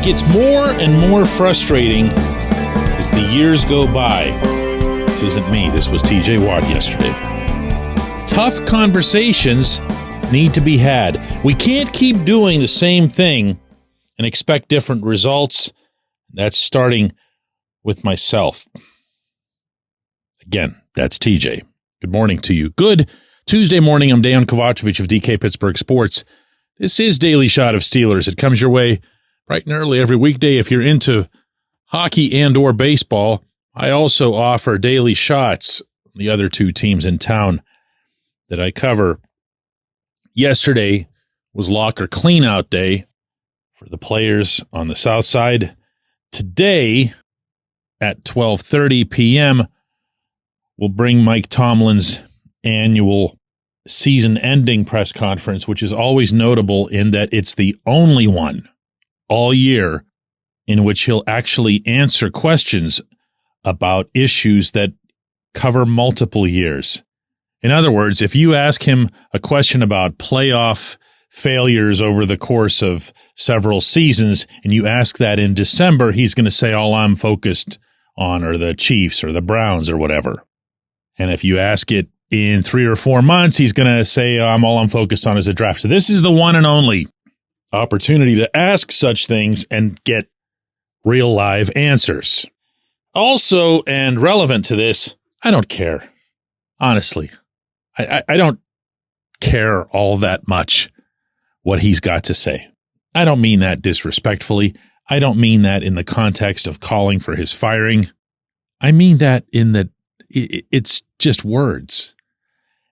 gets more and more frustrating as the years go by. This isn't me. This was TJ Watt yesterday. Tough conversations need to be had. We can't keep doing the same thing and expect different results. That's starting with myself. Again, that's TJ. Good morning to you. Good Tuesday morning. I'm Dejan Kovacevic of DK Pittsburgh Sports. This is Daily Shot of Steelers. It comes your way bright and early every weekday. If you're into hockey and or baseball, I also offer daily shots, the other two teams in town that I cover. Yesterday was locker cleanout day for the players on the south side. Today at 12:30 p.m., we'll bring Mike Tomlins' annual season-ending press conference, which is always notable in that it's the only one all year in which he'll actually answer questions about issues that cover multiple years. In other words, if you ask him a question about playoff failures over the course of several seasons, and you ask that in December, he's going to say all I'm focused on are the Chiefs or the Browns or whatever. And if you ask it in 3 or 4 months, he's going to say all I'm focused on is the draft. So this is the one and only opportunity to ask such things and get real live answers. Also, and relevant to this, I don't care. Honestly, I don't care all that much what he's got to say. I don't mean that disrespectfully. I don't mean that in the context of calling for his firing. I mean that in that it's just words.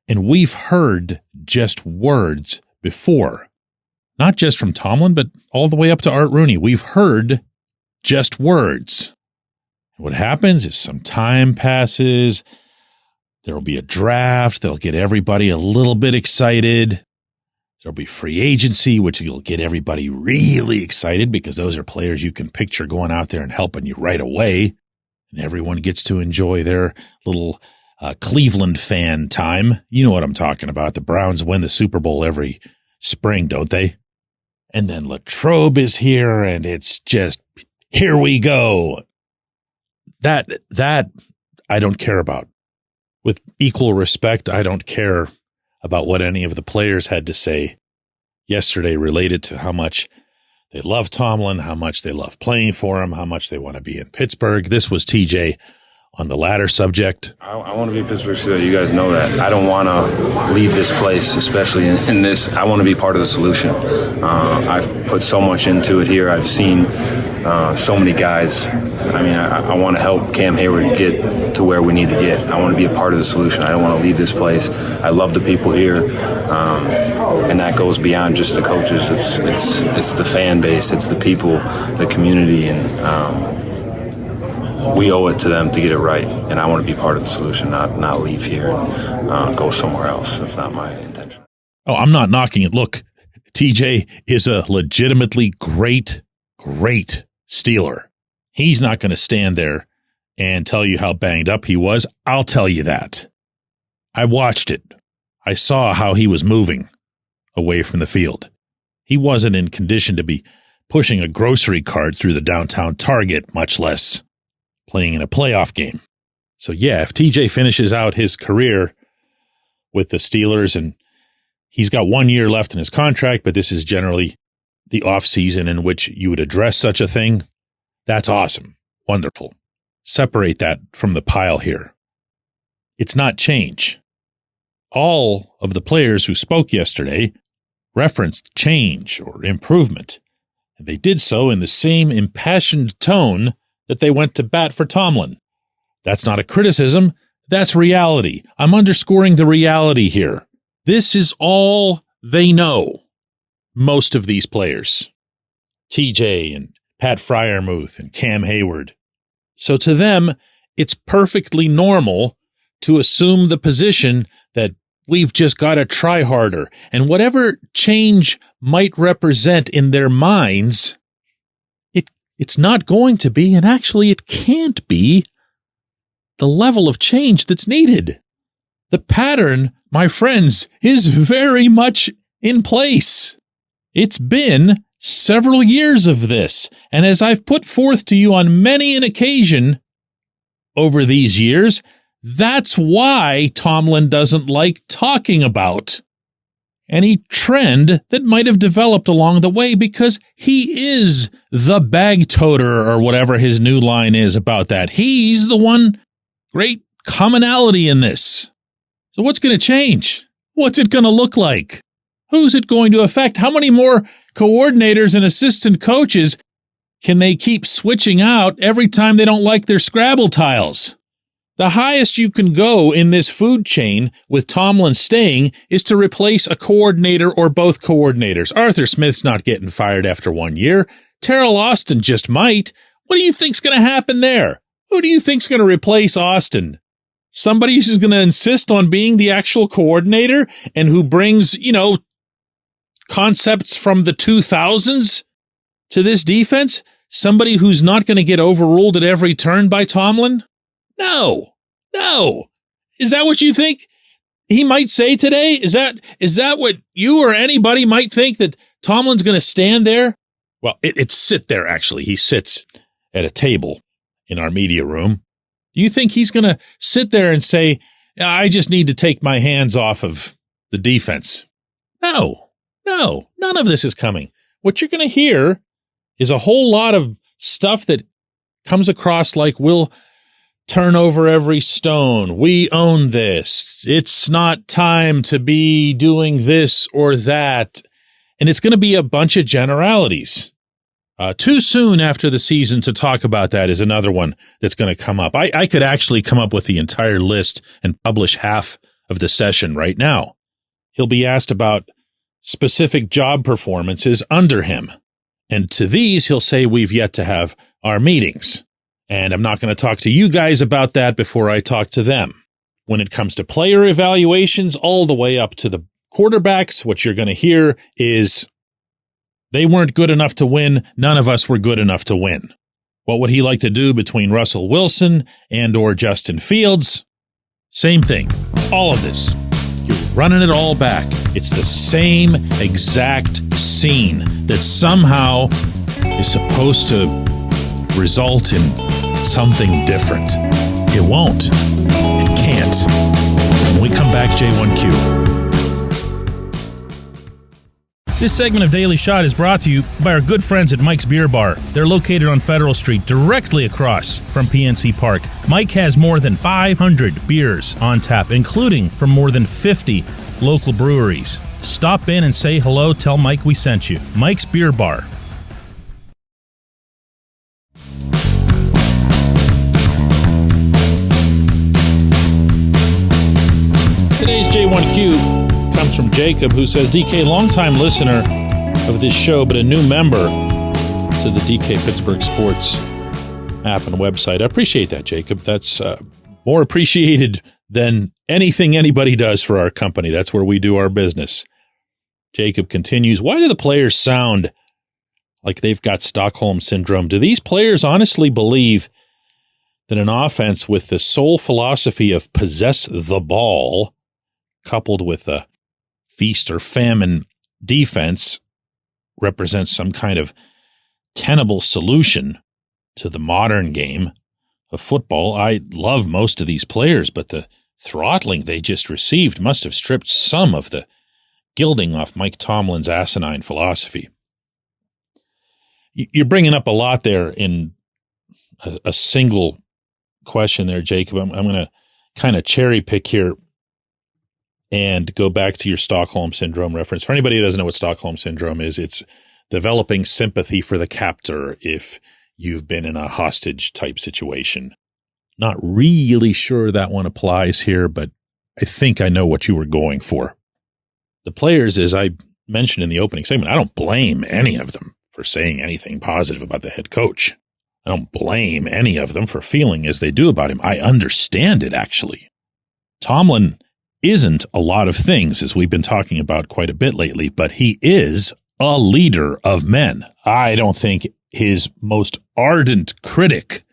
And we've heard just words before. Not just from Tomlin, but all the way up to Art Rooney. We've heard just words. What happens is some time passes. There will be a draft that'll get everybody a little bit excited. There'll be free agency, which will get everybody really excited because those are players you can picture going out there and helping you right away. And everyone gets to enjoy their little Cleveland fan time. You know what I'm talking about. The Browns win the Super Bowl every spring, don't they? And then Latrobe is here, and it's just, here we go. That I don't care about. With equal respect, I don't care about what any of the players had to say yesterday related to how much they love Tomlin, how much they love playing for him, how much they want to be in Pittsburgh. This was TJ on the latter subject. I want to be in Pittsburgh so you guys know that. I don't want to leave this place, especially in this. I want to be part of the solution. I've put so much into it here. I've seen so many guys. I mean, I want to help Cam Hayward get to where we need to get. I want to be a part of the solution. I don't want to leave this place. I love the people here, and that goes beyond just the coaches. It's the fan base. It's the people, the community, and we owe it to them to get it right, and I want to be part of the solution, not leave here and go somewhere else. That's not my intention. Oh, I'm not knocking it. Look, TJ is a legitimately great Steeler. He's not going to stand there and tell you how banged up he was. I'll tell you that. I watched it. I saw how he was moving away from the field. He wasn't in condition to be pushing a grocery cart through the downtown Target, much less playing in a playoff game. So yeah, if TJ finishes out his career with the Steelers, and he's got 1 year left in his contract, but this is generally the offseason in which you would address such a thing, that's awesome. Wonderful. Separate that from the pile here. It's not change. All of the players who spoke yesterday referenced change or improvement, and they did so in the same impassioned tone that they went to bat for Tomlin. That's not a criticism. That's reality. I'm underscoring the reality here. This is all they know, most of these players. TJ and Pat Freiermuth and Cam Hayward. So to them, it's perfectly normal to assume the position that we've just got to try harder. And whatever change might represent in their minds, it's not going to be, and actually it can't be, the level of change that's needed. The pattern, my friends, is very much in place. It's been several years of this. And as I've put forth to you on many an occasion over these years, that's why Tomlin doesn't like talking about any trend that might have developed along the way, because he is the bag toter or whatever his new line is about that. He's the one great commonality in this. So what's going to change? What's it going to look like? Who's it going to affect? How many more coordinators and assistant coaches can they keep switching out every time they don't like their Scrabble tiles? The highest you can go in this food chain with Tomlin staying is to replace a coordinator or both coordinators. Arthur Smith's not getting fired after 1 year. Terrell Austin just might. What do you think's going to happen there? Who do you think's going to replace Austin? Somebody who's going to insist on being the actual coordinator and who brings, concepts from the 2000s to this defense? Somebody who's not going to get overruled at every turn by Tomlin? No. Is that what you think he might say today? Is that what you or anybody might think, that Tomlin's going to stand there? Well, it's sit there, actually. He sits at a table in our media room. Do you think he's going to sit there and say, I just need to take my hands off of the defense? No, none of this is coming. What you're going to hear is a whole lot of stuff that comes across like we'll turn over every stone. We own this. It's not time to be doing this or that. And it's going to be a bunch of generalities. Too soon after the season to talk about that is another one that's going to come up. I could actually come up with the entire list and publish half of the session right now. He'll be asked about specific job performances under him. And to these, he'll say, we've yet to have our meetings. And I'm not going to talk to you guys about that before I talk to them. When it comes to player evaluations, all the way up to the quarterbacks, what you're going to hear is they weren't good enough to win. None of us were good enough to win. What would he like to do between Russell Wilson and or Justin Fields? Same thing. All of this. You're running it all back. It's the same exact scene that somehow is supposed to result in something different. It won't. It can't. When we come back, J1Q. This segment of Daily Shot is brought to you by our good friends at Mike's Beer Bar. They're located on Federal Street, directly across from PNC Park. Mike has more than 500 beers on tap, including from more than 50 local breweries. Stop in and say hello. Tell Mike we sent you. Mike's Beer Bar. Today's J1Q comes from Jacob, who says, DK, longtime listener of this show, but a new member to the DK Pittsburgh Sports app and website. I appreciate that, Jacob. That's more appreciated than anything anybody does for our company. That's where we do our business. Jacob continues, why do the players sound like they've got Stockholm Syndrome? Do these players honestly believe that an offense with the sole philosophy of possess the ball, coupled with a feast or famine defense, represents some kind of tenable solution to the modern game of football? I love most of these players, but the throttling they just received must have stripped some of the gilding off Mike Tomlin's asinine philosophy. You're bringing up a lot there in a single question there, Jacob. I'm going to kind of cherry pick here and go back to your Stockholm Syndrome reference. For anybody who doesn't know what Stockholm Syndrome is, it's developing sympathy for the captor if you've been in a hostage type situation. Not really sure that one applies here, but I think I know what you were going for. The players, as I mentioned in the opening segment, I don't blame any of them for saying anything positive about the head coach. I don't blame any of them for feeling as they do about him. I understand it, actually. Tomlin isn't a lot of things, as we've been talking about quite a bit lately, but he is a leader of men. I don't think his most ardent critic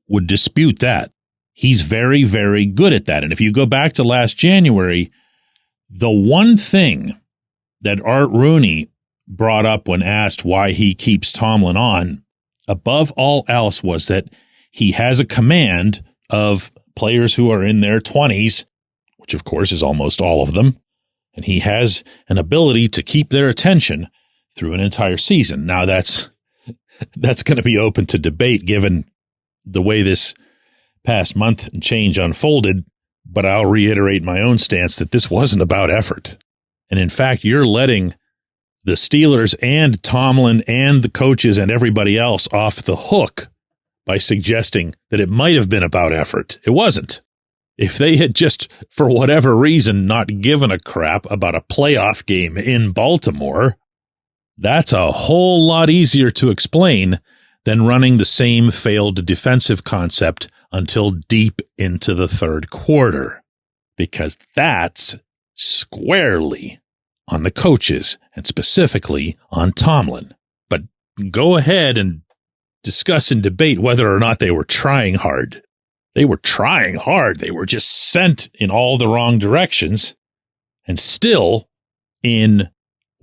would dispute that. He's very, very good at that. And if you go back to last January, the one thing that Art Rooney brought up when asked why he keeps Tomlin on, above all else, was that he has a command of players who are in their 20s, which of course is almost all of them, and he has an ability to keep their attention through an entire season. Now that's going to be open to debate given the way this past month and change unfolded, but I'll reiterate my own stance that this wasn't about effort. And in fact, you're letting the Steelers and Tomlin and the coaches and everybody else off the hook by suggesting that it might have been about effort. It wasn't. If they had just, for whatever reason, not given a crap about a playoff game in Baltimore, that's a whole lot easier to explain than running the same failed defensive concept until deep into the third quarter, because that's squarely on the coaches and specifically on Tomlin. But go ahead and discuss and debate whether or not they were trying hard. They were trying hard. They were just sent in all the wrong directions. And still, in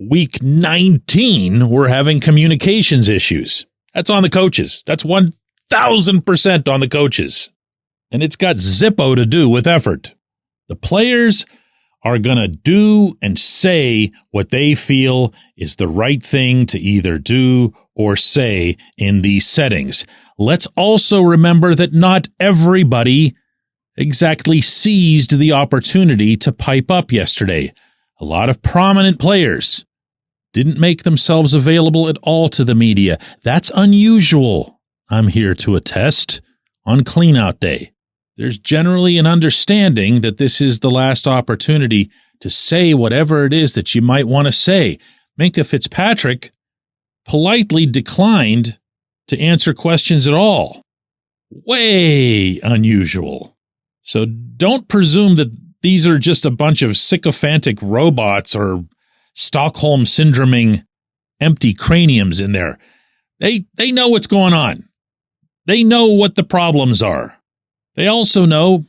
week 19, we're having communications issues. That's on the coaches. That's 1,000% on the coaches. And it's got zippo to do with effort. The players are going to do and say what they feel is the right thing to either do or say in these settings. Let's also remember that not everybody exactly seized the opportunity to pipe up yesterday. A lot of prominent players didn't make themselves available at all to the media. That's unusual, I'm here to attest, on cleanout day. There's generally an understanding that this is the last opportunity to say whatever it is that you might want to say. Minkah Fitzpatrick politely declined to answer questions at all. Way unusual. So don't presume that these are just a bunch of sycophantic robots or Stockholm syndroming empty craniums in there. They know what's going on. They know what the problems are. They also know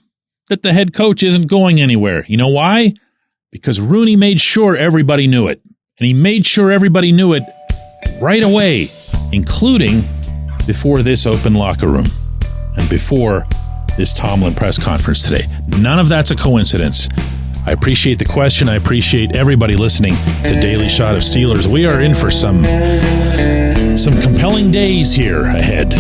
that the head coach isn't going anywhere. You know why? Because Rooney made sure everybody knew it. And he made sure everybody knew it right away, including before this open locker room and before this Tomlin press conference today. None of that's a coincidence. I appreciate the question. I appreciate everybody listening to Daily Shot of Steelers. We are in for some compelling days here ahead.